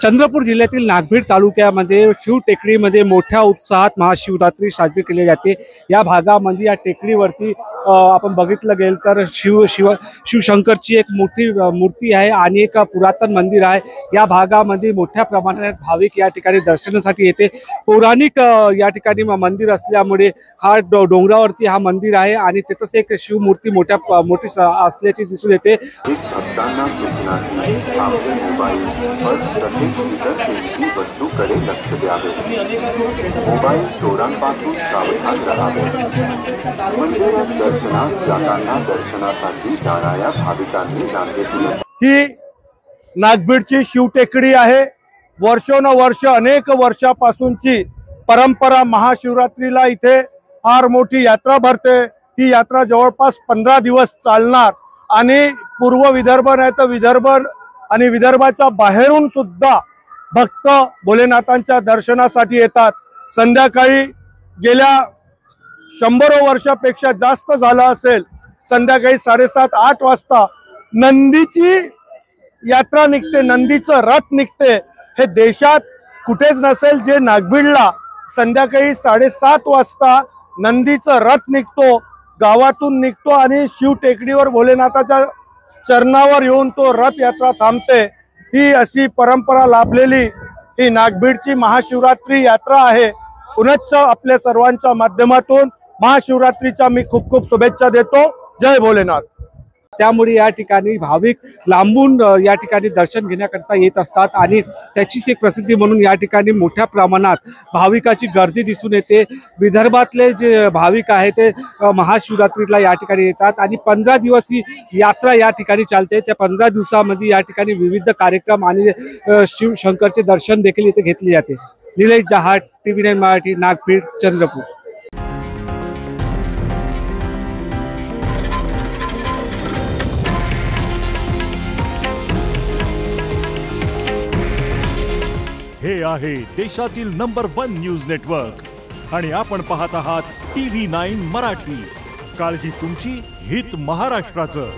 चंद्रपूर जिल्ह्यातील नागभीड तालुक्यामध्ये शिवटेकडीमध्ये मोठ्या उत्साहात महाशिवरात्री साजरी केली जाते। या भागामध्ये या टेकडीवरती आपण बघितलं गेल तर शिवशंकरची एक मोठी मूर्ती आहे आणि एक पुरातन मंदिर आहे। या भागामध्ये मोठ्या प्रमाणात भाविक या ठिकाणी दर्शनासाठी येते। पौराणिक या ठिकाणी मंदिर असल्यामुळे हा डोंगरावरती हा मंदिर आहे आणि तिथंच एक शिवमूर्ती मोठी असल्याची दिसून येते। वस्तूकडे लक्ष द्यावे, मोबाईल चोरांपासून सावधान राहावे। मंदिरात दर्शनास जाताना दर्शनासाठी जाणाऱ्या भाविकांनी रांगेतून ही नागभीडची शिवटेकडी आहे। वर्षोनवर्ष अनेक वर्षापासूनची परंपरा महाशिवरात्रीला इथे फार मोठी यात्रा भरते। ही यात्रा जवळपास 15 दिवस चालणार आणि पूर्व विदर्भ नाही तर विदर्भ आणि विदर्भाच्या बाहेरून सुद्धा भक्त भोलेनाथांच्या दर्शनासाठी येतात। संध्याकाळी गेल्या 100 वर्षापेक्षा जास्त झालं असेल, संध्याकाळी 7:30-8 वाजता नंदीची यात्रा निघते, नंदीचं रथ निघते। हे देशात कुठेच नसेल जे नागभीडला संध्याकाळी 7:30 वाजता नंदीचं रथ निघतो, गावातून निघतो आणि शिवटेकडीवर भोलेनाथाच्या चरणावर येऊन तो रथ यात्रा थांबते। ही अशी परंपरा लाभलेली ही नागभीडची महाशिवरात्री यात्रा आहे। पुनश्च आपल्या सर्वांच्या माध्यमातून महाशिवरात्रीच्या मी खूप खूप शुभेच्छा देतो। जय भोलेनाथ। त्यामुळे या ठिकाणी भाविक लांबून या ठिकाणी दर्शन घेण्याकरता येत असतात आणि त्याचीच एक प्रसिद्धी म्हणून या ठिकाणी मोठ्या प्रमाणात भाविकाची गर्दी दिसून येते। विदर्भातले जे भाविक आहेत ते महाशिवरात्रीला या ठिकाणी येतात आणि 15 दिवस ही यात्रा या ठिकाणी चालते। त्या 15 दिवसामध्ये या ठिकाणी विविध कार्यक्रम आणि शिवशंकरचे दर्शन देखील इथे घेतले जाते। निलेश दहाट, TV9 मराठी, नागभीड, चंद्रपूर। हे आहे देशातील नंबर 1 न्यूज नेटवर्क आणि आपण पाहत आहात TV9 मराठी। काळजी तुमची, हित महाराष्ट्राचं।